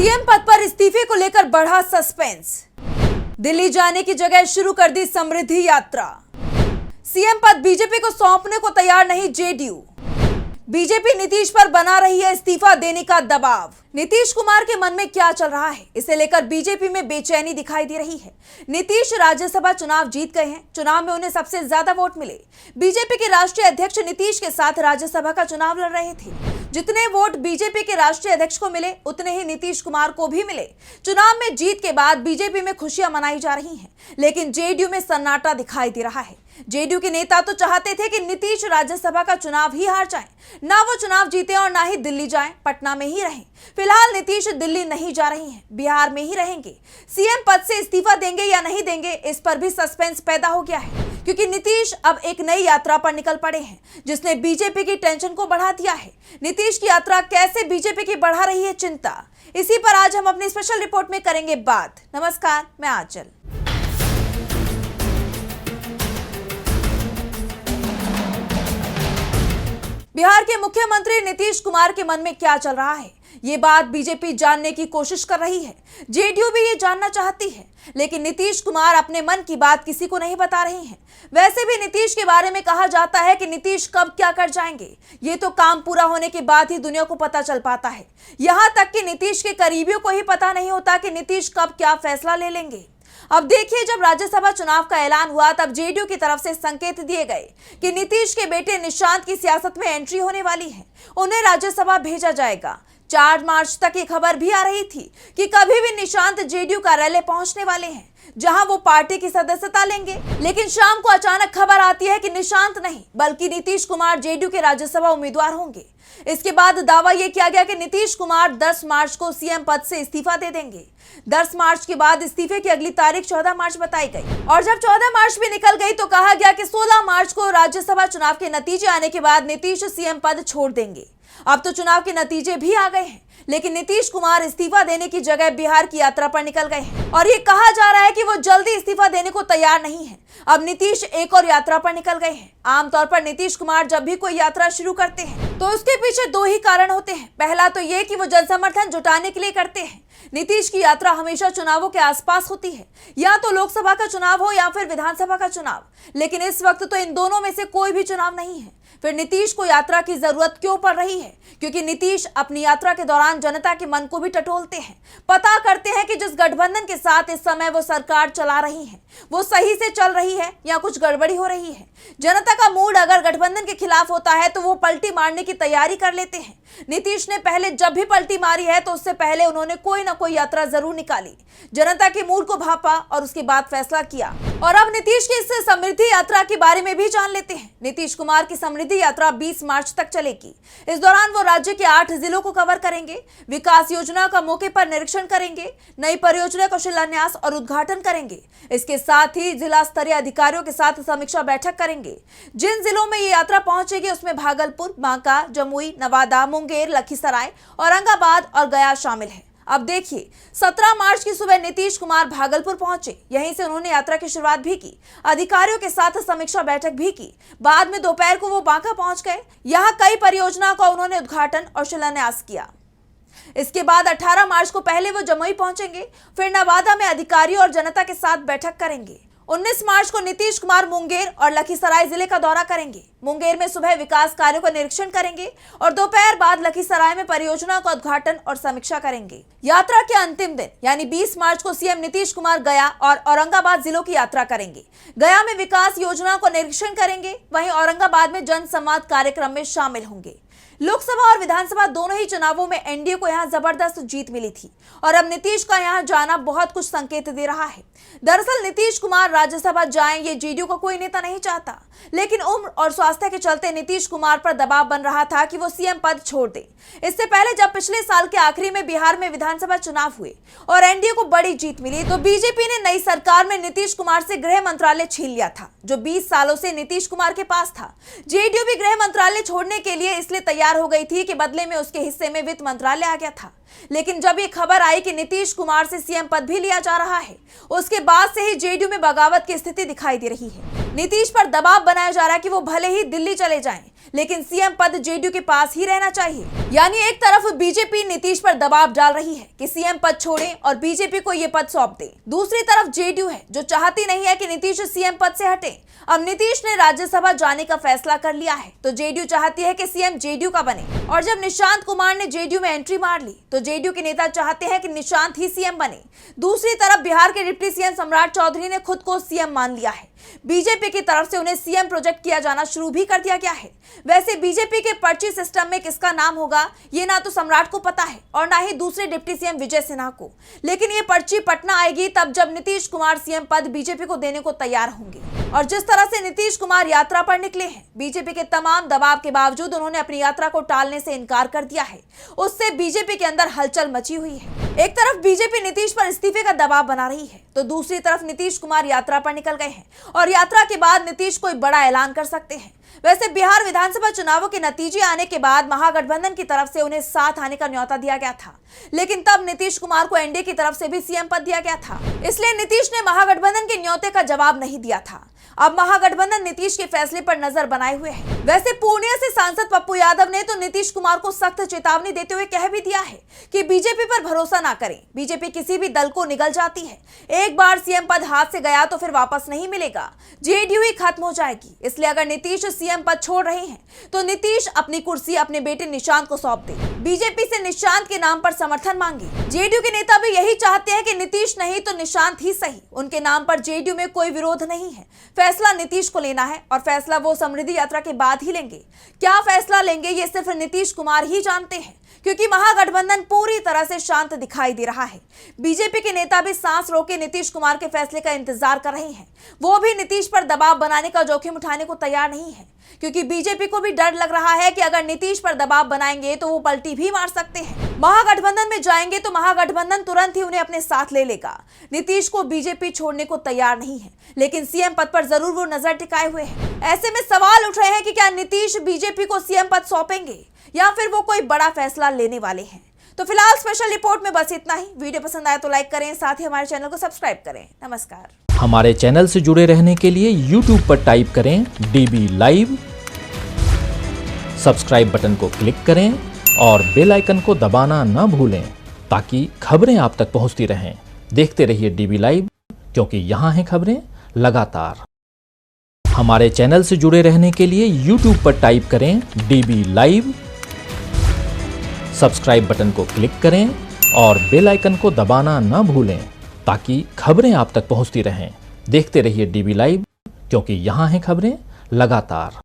CM पद पर इस्तीफे को लेकर बढ़ा सस्पेंस। दिल्ली जाने की जगह शुरू कर दी समृद्धि यात्रा। सीएम पद बीजेपी को सौंपने को तैयार नहीं जेडीयू। बीजेपी नीतीश पर बना रही है इस्तीफा देने का दबाव। नीतीश कुमार के मन में क्या चल रहा है, इसे लेकर बीजेपी में बेचैनी दिखाई दे रही है। नीतीश राज्यसभा चुनाव जीत गए हैं। चुनाव में उन्हें सबसे ज्यादा वोट मिले। बीजेपी के राष्ट्रीय अध्यक्ष नीतीश के साथ राज्यसभा का चुनाव लड़ रहे थे। जितने वोट बीजेपी के राष्ट्रीय अध्यक्ष को मिले, उतने ही नीतीश कुमार को भी मिले। चुनाव में जीत के बाद बीजेपी में खुशियां मनाई जा रही हैं, लेकिन जेडीयू में सन्नाटा दिखाई दे रहा है। जेडीयू के नेता तो चाहते थे कि नीतीश राज्यसभा का चुनाव ही हार जाएं, ना वो चुनाव जीते और ना ही दिल्ली जाएं, पटना में ही रहें। फिलहाल नीतीश दिल्ली नहीं जा रही हैं, बिहार में ही रहेंगे। सीएम पद से इस्तीफा देंगे या नहीं देंगे, इस पर भी सस्पेंस पैदा हो गया है, क्योंकि नीतीश अब एक नई यात्रा पर निकल पड़े हैं, जिसने बीजेपी की टेंशन को बढ़ा दिया है। नीतीश की यात्रा कैसे बीजेपी की बढ़ा रही है चिंता, इसी पर आज हम अपनी स्पेशल रिपोर्ट में करेंगे बात। नमस्कार, मैं आंचल। बिहार के मुख्यमंत्री नीतीश कुमार के मन में क्या चल रहा है, ये बात बीजेपी जानने की कोशिश कर रही है। जेडीयू भी ये जानना चाहती है, लेकिन नीतीश कुमार अपने मन की बात किसी को नहीं बता रहे हैं। वैसे भी नीतीश के बारे में कहा जाता है कि नीतीश कब क्या कर जाएंगे, ये तो काम पूरा होने के बाद ही दुनिया को पता चल पाता है। यहाँ तक कि नीतीश के करीबियों को ही पता नहीं होता कि नीतीश कब क्या फैसला ले लेंगे। अब देखिए, जब राज्यसभा चुनाव का ऐलान हुआ, तब जेडीयू की तरफ से संकेत दिए गए कि नीतीश के बेटे निशांत की सियासत में एंट्री होने वाली है, उन्हें राज्यसभा भेजा जाएगा। 4 मार्च तक ये खबर भी आ रही थी कि कभी भी निशांत जेडीयू कार्यालय पहुंचने वाले हैं, जहां वो पार्टी की सदस्यता लेंगे। लेकिन शाम को अचानक खबर आती है कि निशांत नहीं, बल्कि नीतीश कुमार जेडीयू के राज्यसभा उम्मीदवार होंगे। इसके बाद दावा यह किया गया कि नीतीश कुमार 10 मार्च को सीएम पद से इस्तीफा दे देंगे। 10 मार्च के बाद इस्तीफे की अगली तारीख 14 मार्च बताई गई, और जब 14 मार्च भी निकल गई तो कहा गया कि 16 मार्च को राज्यसभा चुनाव के नतीजे आने के बाद नीतीश सीएम पद छोड़ देंगे। अब तो चुनाव के नतीजे भी आ गए हैं, लेकिन नीतीश कुमार इस्तीफा देने की जगह बिहार की यात्रा पर निकल गए हैं, और ये कहा जा रहा है कि वो जल्दी इस्तीफा देने को तैयार नहीं है। अब नीतीश एक और यात्रा पर निकल गए हैं। आमतौर पर नीतीश कुमार जब भी कोई यात्रा शुरू करते हैं तो उसके पीछे 2 ही कारण होते हैं। पहला तो ये कि वो जन समर्थन जुटाने के लिए करते हैं। नीतीश की यात्रा हमेशा चुनावों के आसपास होती है, या तो लोकसभा का चुनाव हो या फिर विधानसभा का चुनाव, लेकिन इस वक्त तो इन दोनों में से कोई भी चुनाव नहीं है। फिर नीतीश को यात्रा की जरूरत क्यों पड़ रही है? क्योंकि नीतीश अपनी यात्रा के दौरान जनता के मन को भी टटोलते हैं, पता करते हैं कि जिस गठबंधन के साथ इस समय वो सरकार चला रही है, वो सही से चल रही है या कुछ गड़बड़ी हो रही है। जनता का मूड अगर गठबंधन के खिलाफ होता है तो वो पलटी मारने की तैयारी कर लेते हैं। नीतीश ने पहले जब भी पलटी मारी है तो उससे पहले उन्होंने कोई ना कोई यात्रा जरूर निकाली, जनता के मूड को भापा और उसके बाद फैसला किया। और अब नीतीश की इस समृद्धि यात्रा के बारे में भी जान लेते हैं। नीतीश कुमार की समृद्धि यात्रा 20 मार्च तक चलेगी। इस दौरान वो राज्य के 8 जिलों को कवर करेंगे, विकास योजना का मौके पर निरीक्षण करेंगे, नई परियोजना का शिलान्यास और उद्घाटन करेंगे। इसके साथ ही जिला स्तरीय अधिकारियों के साथ समीक्षा बैठक करेंगे। जिन जिलों में ये यात्रा पहुंचेगी उसमें भागलपुर, बांका, जमुई, नवादा, मुंगेर, लखीसराय, औरंगाबाद और गया शामिल है। अब देखिए, 17 मार्च की सुबह नीतीश कुमार भागलपुर पहुंचे। यहीं से उन्होंने यात्रा की शुरुआत भी की, अधिकारियों के साथ समीक्षा बैठक भी की। बाद में दोपहर को वो बांका पहुंच गए। यहाँ कई परियोजनाओं का उन्होंने उद्घाटन और शिलान्यास किया। इसके बाद 18 मार्च को पहले वो जमुई पहुंचेंगे, फिर नवादा में अधिकारियों और जनता के साथ बैठक करेंगे। 19 मार्च को नीतीश कुमार मुंगेर और लखीसराय जिले का दौरा करेंगे। मुंगेर में सुबह विकास कार्यों का निरीक्षण करेंगे और दोपहर बाद लखीसराय में परियोजना का उद्घाटन और समीक्षा करेंगे। यात्रा के अंतिम दिन यानी 20 मार्च को सीएम नीतीश कुमार गया और औरंगाबाद जिलों की यात्रा करेंगे। गया में विकास योजना का निरीक्षण करेंगे, वहीं औरंगाबाद में जन संवाद कार्यक्रम में शामिल होंगे। लोकसभा और विधानसभा दोनों ही चुनावों में एनडीए को यहां जबरदस्त जीत मिली थी, और अब नीतीश का यहां जाना बहुत कुछ संकेत दे रहा है। दरअसल नीतीश कुमार राज्यसभा जाएं ये जेडीयू का कोई नेता नहीं चाहता, लेकिन उम्र और स्वास्थ्य के चलते नीतीश कुमार पर दबाव बन रहा था कि वो सीएम पद छोड़ दें। इससे पहले जब पिछले साल के आखिरी में बिहार में विधानसभा चुनाव हुए और एनडीए को बड़ी जीत मिली, तो बीजेपी ने नई सरकार में नीतीश कुमार से गृह मंत्रालय छीन लिया था, जो 20 सालों से नीतीश कुमार के पास था। जेडीयू भी गृह मंत्रालय छोड़ने के लिए इसलिए तैयार हो गई थी कि बदले में उसके हिस्से में वित्त मंत्रालय आ गया था। लेकिन जब ये खबर आई कि नीतीश कुमार से सीएम पद भी लिया जा रहा है, उसके बाद से ही जेडीयू में बगावत की स्थिति दिखाई दे रही है। नीतीश पर दबाव बनाया जा रहा है कि वो भले ही दिल्ली चले जाएं, लेकिन सीएम पद जेडीयू के पास ही रहना चाहिए। यानी एक तरफ बीजेपी नीतीश पर दबाव डाल रही है कि सीएम पद छोड़े और बीजेपी को ये पद सौंप दे। दूसरी तरफ जेडीयू है जो चाहती नहीं है कि नीतीश सीएम पद से हटे। अब नीतीश ने राज्यसभा जाने का फैसला कर लिया है तो जेडीयू चाहती है कि सीएम जेडीयू का बने। और जब निशांत कुमार ने जेडीयू में एंट्री मार ली तो जेडीयू के नेता चाहते हैं कि निशांत ही सीएम बने। दूसरी तरफ बिहार के डिप्टी सीएम सम्राट चौधरी ने खुद को सीएम मान लिया है। बीजेपी की तरफ से उन्हें सीएम प्रोजेक्ट किया जाना शुरू भी कर दिया गया है। वैसे बीजेपी के पर्ची सिस्टम में किसका नाम होगा ये ना तो सम्राट को पता है और ना ही दूसरे डिप्टी सीएम विजय सिन्हा को, लेकिन ये पर्ची पटना आएगी तब जब नीतीश कुमार सीएम पद बीजेपी को देने को तैयार होंगे। और जिस तरह से नीतीश कुमार यात्रा पर निकले हैं, बीजेपी के तमाम दबाव के बावजूद उन्होंने अपनी यात्रा को टालने से इनकार कर दिया है। उससे बीजेपी के अंदर हलचल मची हुई है। एक तरफ बीजेपी नीतीश पर इस्तीफे का दबाव बना रही है तो दूसरी तरफ नीतीश कुमार यात्रा पर निकल गए हैं और यात्रा के बाद नीतीश कोई बड़ा ऐलान कर सकते हैं। वैसे बिहार विधानसभा चुनावों के नतीजे आने के बाद महागठबंधन की तरफ से उन्हें साथ आने का न्योता दिया गया था, लेकिन तब नीतीश कुमार को एनडीए की तरफ से भी सीएम पद दिया गया था। इसलिए नीतीश ने महागठबंधन के न्योते का जवाब नहीं दिया था। अब महागठबंधन नीतीश के फैसले पर नजर बनाए हुए है। वैसे पूर्णिया से सांसद पप्पू यादव ने तो नीतीश कुमार को सख्त चेतावनी देते हुए कह भी दिया है कि बीजेपी पर भरोसा ना करें। बीजेपी किसी भी दल को निगल जाती है, एक बार सीएम पद हाथ से गया तो फिर वापस नहीं मिलेगा, जेडीयू ही खत्म हो जाएगी। इसलिए अगर नीतीश सीएम पद छोड़ रहे हैं तो नीतीश अपनी कुर्सी अपने बेटे निशांत को सौंप दे। बीजेपी से निशांत के नाम पर समर्थन मांगे। जेडीयू के नेता भी यही चाहते हैं कि नीतीश नहीं तो निशांत ही सही, उनके नाम पर जेडीयू में कोई विरोध नहीं है। फैसला नीतीश को लेना है और फैसला वो समृद्धि यात्रा के बाद ही लेंगे। क्या फैसला लेंगे ये सिर्फ नीतीश कुमार ही जानते हैं, क्योंकि महागठबंधन पूरी तरह से शांत दिखाई दे रहा है। बीजेपी के नेता भी सांस रोके नीतीश कुमार के फैसले का इंतजार कर रहे हैं। वो भी नीतीश पर दबाव बनाने का जोखिम उठाने को तैयार नहीं है, क्योंकि बीजेपी को भी डर लग रहा है कि अगर नीतीश पर दबाव बनाएंगे तो वो पलटी भी मार सकते हैं। महागठबंधन में जाएंगे तो महागठबंधन तुरंत ही उन्हें अपने साथ ले लेगा। नीतीश को बीजेपी छोड़ने को तैयार नहीं है, लेकिन सीएम पद पर जरूर वो नजर टिकाए हुए हैं। ऐसे में सवाल उठ रहे हैं कि क्या नीतीश बीजेपी को सीएम पद सौंपेंगे या फिर वो कोई बड़ा फैसला लेने वाले हैं। तो फिलहाल स्पेशल रिपोर्ट में बस इतना ही। वीडियो पसंद आए तो लाइक करें, साथ ही हमारे चैनल को सब्सक्राइब करें। नमस्कार। हमारे चैनल से जुड़े रहने के लिए YouTube पर टाइप करें DB लाइव, सब्सक्राइब बटन को क्लिक करें और बेल आइकन को दबाना न भूलें ताकि खबरें आप तक पहुंचती रहें। देखते रहिए DB लाइव, क्योंकि यहाँ हैं खबरें लगातार। हमारे चैनल से जुड़े रहने के लिए YouTube पर टाइप करें DB लाइव, सब्सक्राइब बटन को क्लिक करें और बेल आइकन को दबाना न भूलें ताकि खबरें आप तक पहुंचती रहें। देखते रहिए DB लाइव, क्योंकि यहाँ हैं खबरें लगातार।